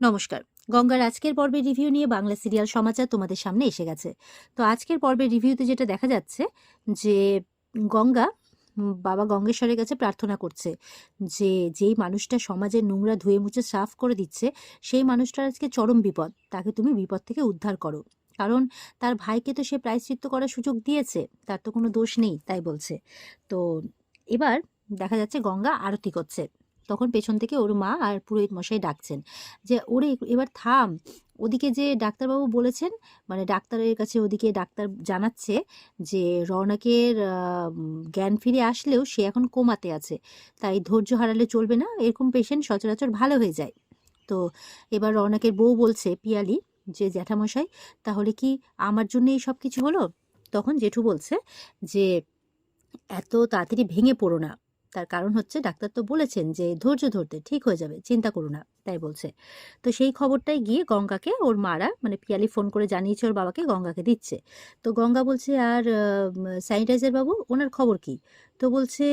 নমস্কার। গঙ্গার আজকের পর্বের রিভিউ নিয়ে বাংলা সিরিয়াল সমাচার তোমাদের সামনে এসে গেছে। তো আজকের পর্বের রিভিউতে যেটা দেখা যাচ্ছে যে গঙ্গা বাবা গঙ্গেশ্বরের কাছে প্রার্থনা করছে যে যেই মানুষটা সমাজের নোংরা ধুয়ে মুছে সাফ করে দিচ্ছে সেই মানুষটার আজকে চরম বিপদ, তাকে তুমি বিপদ থেকে উদ্ধার করো। কারণ তার ভাইকে তো সে প্রায়শ্চিত্ত করার সুযোগ দিয়েছে, তার তো কোনো দোষ নেই, তাই বলছে। তো এবার দেখা যাচ্ছে গঙ্গা আরতি করছে, তখন পেছন থেকে ওর মা আর পুরোহিত মশাই ডাকছেন যে ওরে এবার থাম। ওদিকে যে ডাক্তারবাবু বলেছেন, মানে ডাক্তারের কাছে ওদিকে ডাক্তার জানাচ্ছে যে রওনাকের জ্ঞান ফিরে আসলেও সে এখন কোমাতে আছে, তাই ধৈর্য হারালে চলবে না, এরকম পেশেন্ট সচরাচর ভালো হয়ে যায়। তো এবার রওনাকের বউ বলছে পিয়ালি যে জ্যাঠামশাই তাহলে কি আমার জন্য এই সব কিছু হলো? তখন জেঠু বলছে যে এত তাড়াতাড়ি ভেঙে পড়ো না, তার কারণ হচ্ছে ডাক্তার তো বলেছেন যে ধৈর্য ধরতে, ঠিক হয়ে যাবে, চিন্তা করো না, তাই বলছে। তো সেই খবরটাই গিয়ে গঙ্গাকে ওর মারা মানে পিয়ালি ফোন করে জানিয়েছে ওর বাবাকে, গঙ্গাকে দিচ্ছে। তো গঙ্গা বলছে আর স্যানিটাইজার বাবু ওনার খবর কি? তো বলছে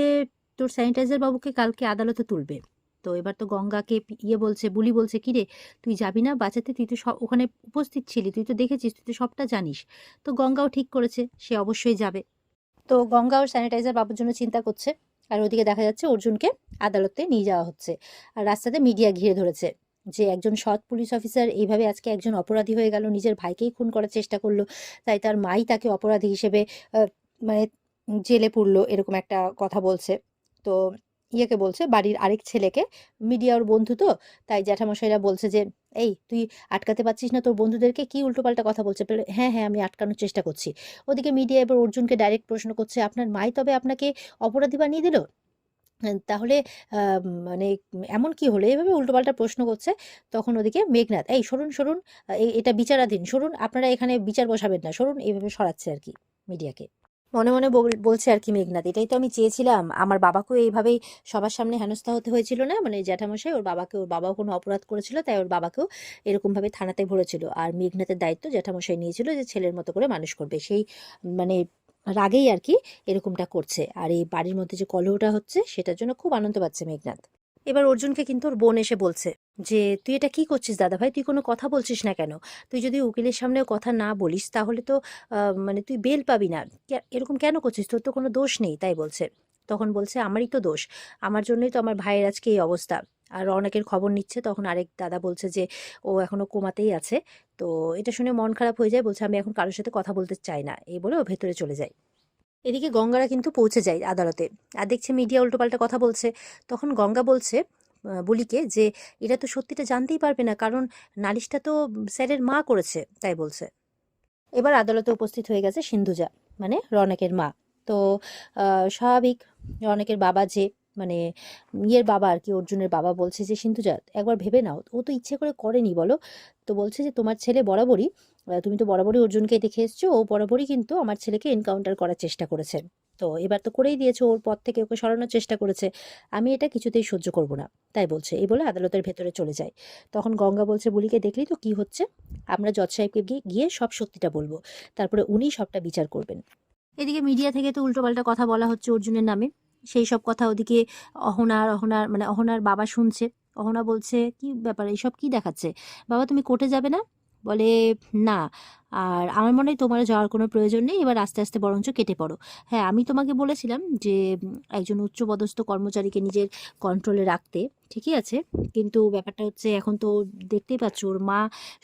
তোর স্যানিটাইজার বাবুকে কালকে আদালতে তুলবে। তো এবার তো গঙ্গাকে ইয়ে বলছে, বুলি বলছে কিরে তুই যাবি না বাঁচাতে, তুই তো সব ওখানে উপস্থিত ছিলি, তুই তো দেখেছিস, তুই তো সবটা জানিস। তো গঙ্গাও ঠিক করেছে, সে অবশ্যই যাবে। তো গঙ্গা ওর স্যানিটাইজার বাবুর জন্য চিন্তা করছে, আর ওদিকে দেখা যাচ্ছে অর্জুনকে আদালতে নিয়ে যাওয়া হচ্ছে। আর রাস্তাতে মিডিয়া ঘিরে ধরেছে যে একজন সৎ পুলিশ অফিসার এইভাবে আজকে একজন অপরাধী হয়ে গেল, নিজের ভাইকেই খুন করার চেষ্টা করলো, তাই তার মাই তাকে অপরাধী হিসেবে মানে জেলে পুরলো, এরকম একটা কথা বলছে। তো ইয়েকে বলছে বাড়ির আরেক ছেলেকে, মিডিয়া ওর বন্ধু তো, তাই জ্যাঠামশাইরা বলছে যে এই তুই আটকাতে পারছিস না তোর বন্ধুদেরকে, কি উল্টোপাল্টা কথা বলছে? বলে, হ্যাঁ হ্যাঁ আমি আটকানোর চেষ্টা করছি। ওদিকে মিডিয়া এবার অর্জুনকে ডাইরেক্ট প্রশ্ন করছে আপনার মাই তবে আপনাকে অপরাধী বানিয়ে দিল? তাহলে মানে এমন কি হলো? এভাবে উল্টোপাল্টা প্রশ্ন করছে। তখন ওদিকে মেঘনাদ, এই সরুন সরুন, এটা বিচারাধীন, সরুন, আপনারা এখানে বিচার বসাবেন না, সরুন, এইভাবে সরাচ্ছে আর কি মিডিয়াকে। মনে মনে বলছে আর কি মেঘনাদ, এটাই তো আমি চেয়েছিলাম, আমার বাবাকেও এইভাবেই সবার সামনে হেনস্থা হতে হয়েছিল না, মানে জ্যাঠামশাই ওর বাবাকে, ওর বাবাও কোনো অপরাধ করেছিল তাই ওর বাবাকেও এরকম ভাবে থানাতে ভরেছিল, আর মেঘনাদের দায়িত্ব জ্যাঠামশাই নিয়েছিল যে ছেলের মতো করে মানুষ করবে, সেই মানে রাগেই আর কি এরকমটা করছে। আর এই বাড়ির মধ্যে যে কলহটা হচ্ছে সেটার জন্য খুব আনন্দ পাচ্ছে মেঘনাদ। এবার অর্জুনকে কিন্তু ওর বোন এসে বলছে যে তুই এটা কি করছিস দাদা ভাই, তুই কোনো কথা বলছিস না কেন? তুই যদি উকিলের সামনেও কথা না বলিস তাহলে তো মানে তুই বেল পাবি না, এরকম কেন করছিস, তোর তো কোনো দোষ নেই, তাই বলছে। তখন বলছে আমারই তো দোষ, আমার জন্যই তো আমার ভাইয়ের আজকে এই অবস্থা। আর অনেকের খবর নিচ্ছে, তখন আরেক দাদা বলছে যে ও এখনো কোমাতেই আছে। তো এটা শুনে মন খারাপ হয়ে যায়, বলছে আমি এখন কারোর সাথে কথা বলতে চাই না, এই বলে ও ভেতরে চলে যায়। এদিকে গঙ্গারা কিন্তু পৌঁছে যায় আদালতে, আর দেখছে মিডিয়া উল্টোপাল্টা কথা বলছে। তখন গঙ্গা বলছে বুলিকে যে এরা তো সত্যিটা জানতেই পারবে না, কারণ নালিশটা তো স্যারের মা করেছে, তাই বলছে। এবার আদালতে উপস্থিত হয়ে গেছে সিন্ধুজা, মানে রনেকের মা। তো স্বাভাবিক, রনেকের বাবা যে মানে ইয়ের বাবা আর কি, অর্জুনের বাবা বলছে যে সিন্ধুজা একবার ভেবে নাও, ও তো ইচ্ছে করে করেনি বলো। তো বলছে যে তোমার ছেলে বরাবরই, তুমি তো বরাবরই অর্জুনকে দেখে এসছো, ও বরাবরই কিন্তু আমার ছেলেকে এনকাউন্টার করার চেষ্টা করেছে। তো এবার তো করেই দিয়েছে, ওর পথ থেকে ওকে সরানোর চেষ্টা করেছে, আমি এটা কিছুতেই সহ্য করব না, তাই বলছে। এই বলে আদালতের ভেতরে চলে যায়। তখন গঙ্গা বলছে বুলিকে দেখলি তো কি হচ্ছে, আমরা জজ সাহেবকে গিয়ে সব সত্যিটা বলবো, তারপরে উনি সবটা বিচার করবেন। এদিকে মিডিয়া থেকে তো উল্টোপাল্টা কথা বলা হচ্ছে অর্জুনের নামে, সেই সব কথা ওদিকে অহনার বাবা শুনছে। অহনা বলছে কি ব্যাপার, এইসব কি দেখাচ্ছে? বাবা তুমি কোর্টে যাবে না? বলে না, আর আমার মনে হয় তোমার যাওয়ার কোনো প্রয়োজন নেই, এবার আস্তে আস্তে বরঞ্চ কেটে পড়ো। হ্যাঁ আমি তোমাকে বলেছিলাম যে একজন উচ্চপদস্থ কর্মচারীকে নিজের কন্ট্রোলে রাখতে, ঠিকই আছে, কিন্তু ব্যাপারটা হচ্ছে এখন তো দেখতেই পাচ্ছ ওর মা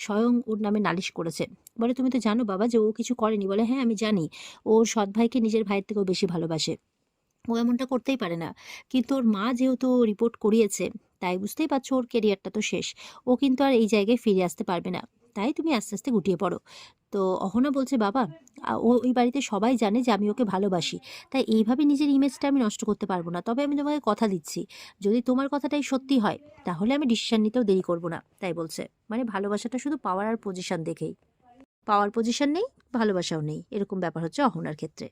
স্বয়ং ওর নামে নালিশ করেছে। বলে তুমি তো জানো বাবা যে ও কিছু করেনি? বলে হ্যাঁ আমি জানি, ওর সৎ ভাইকে নিজের ভাইয়ের থেকেও বেশি ভালোবাসে, ও এমনটা করতেই পারে না, কিন্তু ওর মা যেহেতু রিপোর্ট করিয়েছে, তাই বুঝতেই পারছো ওর কেরিয়ারটা তো শেষ, ও কিন্তু আর এই জায়গায় ফিরে আসতে পারবে না, তাই তুমি আস্তে আস্তে গুটিয়ে পড়ো। তো অহনা বলছে বাবা ও ওই বাড়িতে সবাই জানে যে আমি ওকে ভালোবাসি, তাই এইভাবে নিজের ইমেজটা আমি নষ্ট করতে পারবো না, তবে আমি তোমাকে কথা দিচ্ছি যদি তোমার কথাটাই সত্যি হয় তাহলে আমি ডিসিশন নিতেও দেরি করব না, তাই বলছে। মানে ভালোবাসাটা শুধু পাওয়ার আর পজিশন দেখেই, পাওয়ার পজিশন নেই, ভালোবাসাও নেই, এরকম ব্যাপার হচ্ছে অহনার ক্ষেত্রে।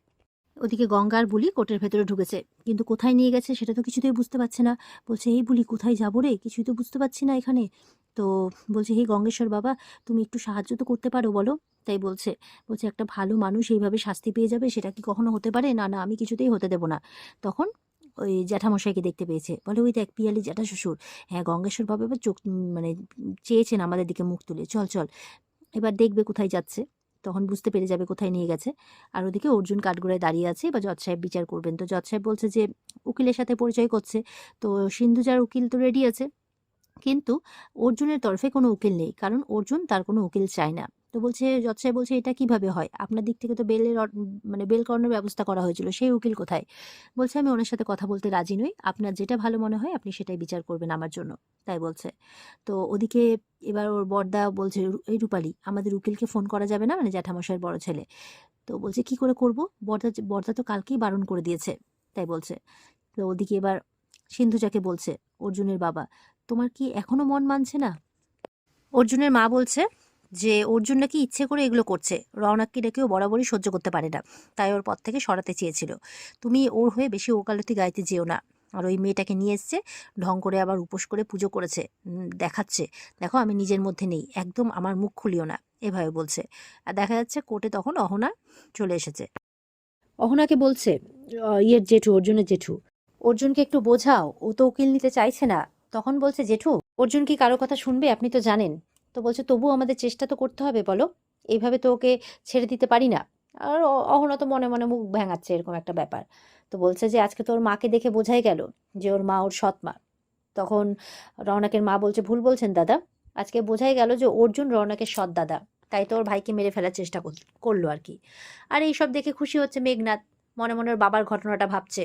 ওদিকে গঙ্গার বুলি কোর্টের ভেতরে ঢুকেছে, কিন্তু কোথায় নিয়ে গেছে সেটা তো কিছুতেই বুঝতে পারছে না। বলছে এই বুলি কোথায় যাবো রে, কিছুই তো বুঝতে পারছি না এখানে। তো বলছে হে গঙ্গেশ্বর বাবা, তুমি একটু সাহায্য তো করতে পারো বলো, তাই বলছে। বলছে একটা ভালো মানুষ এইভাবে শাস্তি পেয়ে যাবে, সেটা কি কখনো হতে পারে? না না, আমি কিছুতেই হতে দেব না। তখন ওই জ্যাঠামশাইকে দেখতে পেয়েছে। বলে, ওই দেখ পিয়ালি জ্যাঠা শ্বশুর। হ্যাঁ, গঙ্গেশ্বর বাবু এবার চোখ মানে চেয়েছেন আমাদের দিকে মুখ তুলে, চল চল এবার দেখবে কোথায় যাচ্ছে। তখন বুঝতে পেরে যাবে কোথায় নিয়ে গেছে। আর ওদিকে অর্জুন কাঠগড়ায় দাঁড়িয়ে আছে, এবার জজ সাহেব বিচার করবেন। তো জজ সাহেব বলছে যে উকিলের সাথে পরিচয় করছে। তো সিন্ধুজার উকিল তো রেডি আছে, কিন্তু অর্জুনের তরফে কোনো উকিল নেই, কারণ অর্জুন তার কোনো উকিল চায় না। তো বলছে, জজ সাহেব বলছে, এটা কিভাবে হয়? আপনার দিক থেকে তো মানে বেল করানোর ব্যবস্থা করা হয়েছিল, সেই উকিল কোথায়? বলছে, আমি ওনার সাথে কথা বলতে রাজি নই, আপনার যেটা ভালো মনে হয় আপনি সেটাই বিচার করবেন আমার জন্য, তাই বলছে। তো ওদিকে এবার ওর বড়দা বলছে, এই রূপালী, আমাদের উকিলকে ফোন করা যাবে না? মানে জ্যাঠামশাইয়ের বড় ছেলে। তো বলছে, কি করে করব? বড়দা বড়দা তো কালকেই বারণ করে দিয়েছে, তাই বলছে। তো ওদিকে এবার সিন্ধুজাকে বলছে, অর্জুনের বাবা, তোমার কি এখনো মন মানছে না? অর্জুনের মা বলছে যে অর্জুন নাকি ইচ্ছে করে এগুলো করছে, রওনাককে ডেকেও বরাবরই সহ্য করতে পারে না, তাই ওর পথ থেকে সরাতে চেয়েছিল। তুমি ওর হয়ে বেশি ওকালতি গাইতে যেও না। আর ওই মেয়েটাকে নিয়ে এসছে, ঢং করে আবার উপোস করে পুজো করেছে, দেখাচ্ছে, দেখো আমি নিজের মধ্যে নেই, একদম আমার মুখ খুলিও না, এভাবে বলছে। আর দেখা যাচ্ছে কোর্টে তখন অহনা চলে এসেছে। অহনাকে বলছে, ইয়ের জেঠু, অর্জুনের জেঠু, অর্জুনকে একটু বোঝাও, ও তো উকিল নিতে চাইছে না। তখন বলছে, জেঠু, অর্জুন কি কারো কথা শুনবে? আপনি তো জানেন। তো বলছে, তবু আমাদের চেষ্টা তো করতে হবে, বলো, এইভাবে তো ওকে ছেড়ে দিতে পারি না। আর অহনা তো মনে মনে মুখ ভেঙাচ্ছে, এরকম একটা ব্যাপার। তো বলছে যে আজকে তো ওর মাকে দেখে বোঝাই গেল যে ওর মা ওর সৎ মা। তখন রওনাকের মা বলছে, ভুল বলছেন দাদা, আজকে বোঝাই গেল যে অর্জুন রওনাকের সৎ দাদা, তাই তো ওর ভাইকে মেরে ফেলার চেষ্টা করলো আর কি। আর এইসব দেখে খুশি হচ্ছে মেঘনাথ, মনে মনে ওর বাবার ঘটনাটা ভাবছে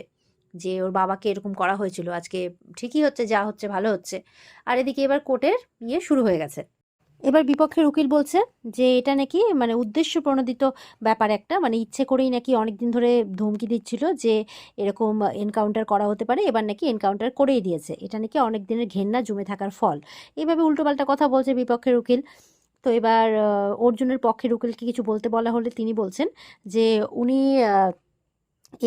যে ওর বাবাকে এরকম করা হয়েছিল, আজকে ঠিকই হচ্ছে, যা হচ্ছে ভালো হচ্ছে। আর এদিকে এবার কোর্টের শুরু হয়ে গেছে। এবার বিপক্ষের উকিল বলছে যে এটা নাকি মানে উদ্দেশ্য প্রণোদিত ব্যাপার একটা, মানে ইচ্ছে করেই নাকি অনেকদিন ধরে ধমকি দিচ্ছিল যে এরকম এনকাউন্টার করা হতে পারে, এবার নাকি এনকাউন্টার করেই দিয়েছে, এটা নাকি অনেক দিনের ঘেন্না জমে থাকার ফল। এইভাবে উল্টোপাল্টা কথা বলছে বিপক্ষের উকিল। তো এবার অর্জুনের পক্ষের উকিলকে কিছু বলতে বলা হলে তিনি বলছেন যে উনি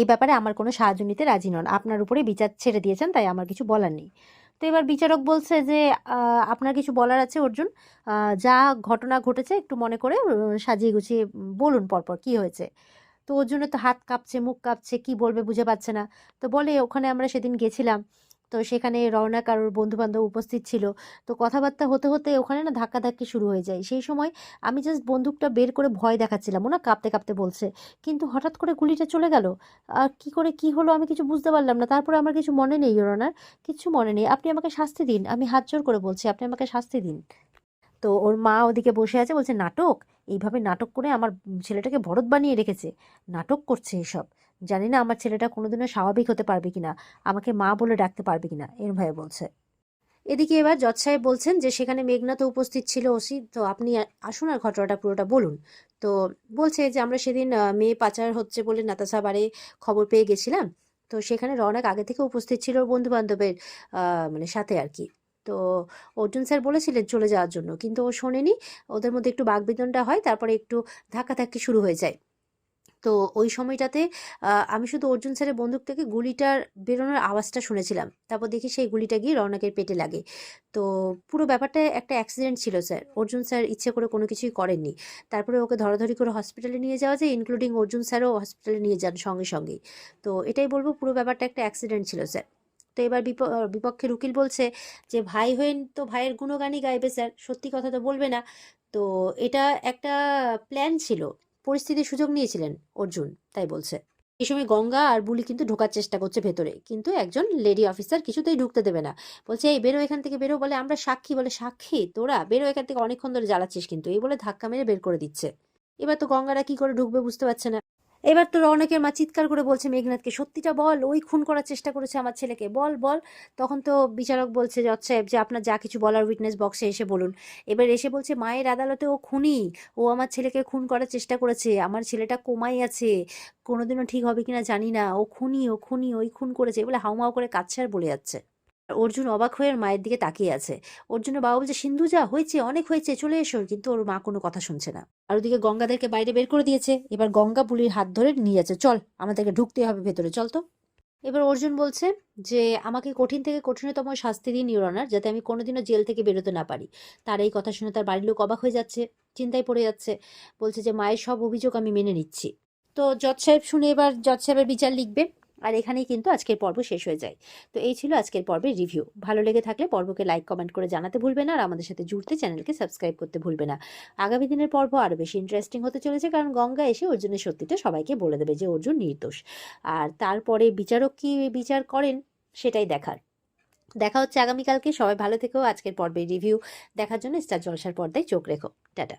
এই ব্যাপারে আমার কোনো সাহায্য নিতে রাজি নন, আপনার উপরে বিচার ছেড়ে দিয়েছেন, তাই আমার কিছু বলার নেই। তো এবার বিচারক বলছে যে আপনার কিছু বলার আছে অর্জুন, যা ঘটনা ঘটেছে একটু মনে করে সাজিয়ে গুছিয়ে বলুন পরপর কি হয়েছে। তো অর্জুনের তো হাত কাঁপছে, মুখ কাঁপছে, কি বলবে বুঝে পাচ্ছে না। তো বলে, ওখানে আমরা সেদিন গেছিলাম, তো সেখানে রওনাক আর ওর বন্ধু বান্ধব উপস্থিত ছিল। তো কথাবার্তা হতে হতে ওখানে না ধাক্কাধাক্কি শুরু হয়ে যায়। সেই সময় আমি জাস্ট বন্দুকটা বের করে ভয় দেখাচ্ছিলাম, ওনা কাঁপতে কাঁপতে বলছে, কিন্তু হঠাৎ করে গুলিটা চলে গেল। আর কি করে কি হলো আমি কিছু বুঝতে পারলাম না, তারপরে আমার কিছু মনে নেই ইওর অনার, কিছু মনে নেই, আপনি আমাকে শাস্তি দিন, আমি হাত জোড় করে বলছি, আপনি আমাকে শাস্তি দিন। তো ওর মা ওদিকে বসে আছে, বলছে, নাটক, এইভাবে নাটক করে আমার ছেলেটাকে ভরত বানিয়ে রেখেছে, নাটক করছে এসব, জানি না আমার ছেলেটা কোনোদিনও স্বাভাবিক হতে পারবে কিনা, আমাকে মা বলে ডাকতে পারবে কিনা, এর ভয়ে বলছে। এদিকে এবার জজ সাহেব বলছেন যে সেখানে মেঘনা তো উপস্থিত ছিল, ওসি, তো আপনি আসুন আর ঘটনাটা পুরোটা বলুন। তো বলছে যে আমরা সেদিন মেয়ে পাচার হচ্ছে বলে নাতাশা বাড়ি খবর পেয়ে গেছিলাম। তো সেখানে রওনাক আগে থেকে উপস্থিত ছিল বন্ধু বান্ধবের মানে সাথে আর কি। তো অর্জুন স্যার বলেছিলেন চলে যাওয়ার জন্য, কিন্তু ও শোনেনি, ওদের মধ্যে একটু বাকবিতণ্ডা হয়, তারপরে একটু ধাক্কাধাক্কি শুরু হয়ে যায়। তো ওই সময়টাতে আমি শুধু অর্জুন স্যারের বন্দুক থেকে গুলিটার বেরোনোর আওয়াজটা শুনেছিলাম, তারপর দেখি সেই গুলিটা গিয়ে রওনাকের পেটে লাগে। তো পুরো ব্যাপারটা একটা অ্যাক্সিডেন্ট ছিল স্যার, অর্জুন স্যার ইচ্ছে করে কোনো কিছুই করেননি। তারপরে ওকে ধরাধরি করে হসপিটালে নিয়ে যাওয়া যায়, ইনক্লুডিং অর্জুন স্যারও হসপিটালে নিয়ে যান সঙ্গে সঙ্গেই। তো এটাই বলবো, পুরো ব্যাপারটা একটা অ্যাক্সিডেন্ট ছিল স্যার। তো এবার বিপক্ষের উকিল বলছে যে ভাই হয়ে তো ভাইয়ের গুণগানই গাইবে স্যার, সত্যি কথা তো বলবে না। তো এটা একটা প্ল্যান ছিল, পরিস্থিতির সুযোগ নিয়েছিলেন অর্জুন, তাই বলছে। এই সময় গঙ্গা আর বুলি কিন্তু ঢোকার চেষ্টা করছে ভেতরে, কিন্তু একজন লেডি অফিসার কিছুতেই ঢুকতে দেবে না, বলছে, এই বেরো এখান থেকে, বেরো। বলে, আমরা সাক্ষী। বলে, সাক্ষী তোরা? বেরো এখান থেকে, অনেকক্ষণ ধরে জ্বালাচ্ছিস কিন্তু, এই বলে ধাক্কা মেরে বের করে দিচ্ছে। এবার তো গঙ্গারা কি করে ঢুকবে বুঝতে পারছে না। এবার তো রৌনকের মা চিৎকার করে বলছে মেঘনাথকে, সত্যিটা বল, ওই খুন করার চেষ্টা করেছে আমার ছেলেকে, বল বল। তখন তো বিচারক বলছে, জজ সাহেব, যে আপনার যা কিছু বলার উইটনেস বক্সে এসে বলুন। এবার এসে বলছে, মায়ের আদালতে ও খুনি, ও আমার ছেলেকে খুন করার চেষ্টা করেছে, আমার ছেলেটা কোমায় আছে, কোনোদিনও ঠিক হবে কিনা জানি না, ও খুনি, ও খুনি, ওই খুন করেছে, বলে হাউমাউ করে কাচ্ছে আর বলে যাচ্ছে। অর্জুন অবাক হয়ে ওর মায়ের দিকে তাকিয়ে আছে। অর্জুনের বাবা বলছে, সিন্ধু যা হয়েছে, অনেক হয়েছে, চলে এসো, কিন্তু ওর মা কোনো কথা শুনছে না। আর ওদিকে গঙ্গাদেরকে বাইরে বের করে দিয়েছে, এবার গঙ্গা বুলির হাত ধরে নিয়ে যাচ্ছে, চল আমাদেরকে ঢুকতে হবে ভেতরে, চল তো। এবার অর্জুন বলছে যে আমাকে কঠিন থেকে কঠিনতম শাস্তি দিন ইওর অনার, যাতে আমি কোনোদিনও জেল থেকে বেরোতে না পারি। তার এই কথা শুনে তার বাড়ির লোক অবাক হয়ে যাচ্ছে, চিন্তায় পড়ে যাচ্ছে, বলছে যে মায়ের সব অভিযোগ আমি মেনে নিচ্ছি। তো জজ সাহেব শুনে এবার জজ সাহেবের বিচার লিখবে। আর এখানেই কিন্তু আজকের পর্ব শেষ হয়ে যায়। তো এই ছিল আজকের পর্বের রিভিউ। ভালো লেগে থাকলে পর্বকে লাইক কমেন্ট করে জানাতে ভুলবে না, আর আমাদের সাথে জুড়তে চ্যানেলকে সাবস্ক্রাইব করতে ভুলবে না। আগামী দিনের পর্ব আরও বেশি ইন্টারেস্টিং হতে চলেছে, কারণ গঙ্গা এসে অর্জুনের সত্যিটা সবাইকে বলে দেবে যে অর্জুন নির্দোষ। আর তারপরে বিচারক কি বিচার করেন সেটাই দেখার। দেখা হচ্ছে আগামীকালকে। সবাই ভালো থেকো। আজকের পর্বের রিভিউ দেখার জন্য স্টার জলসার পর্দায় চোখ রেখো। টাটা।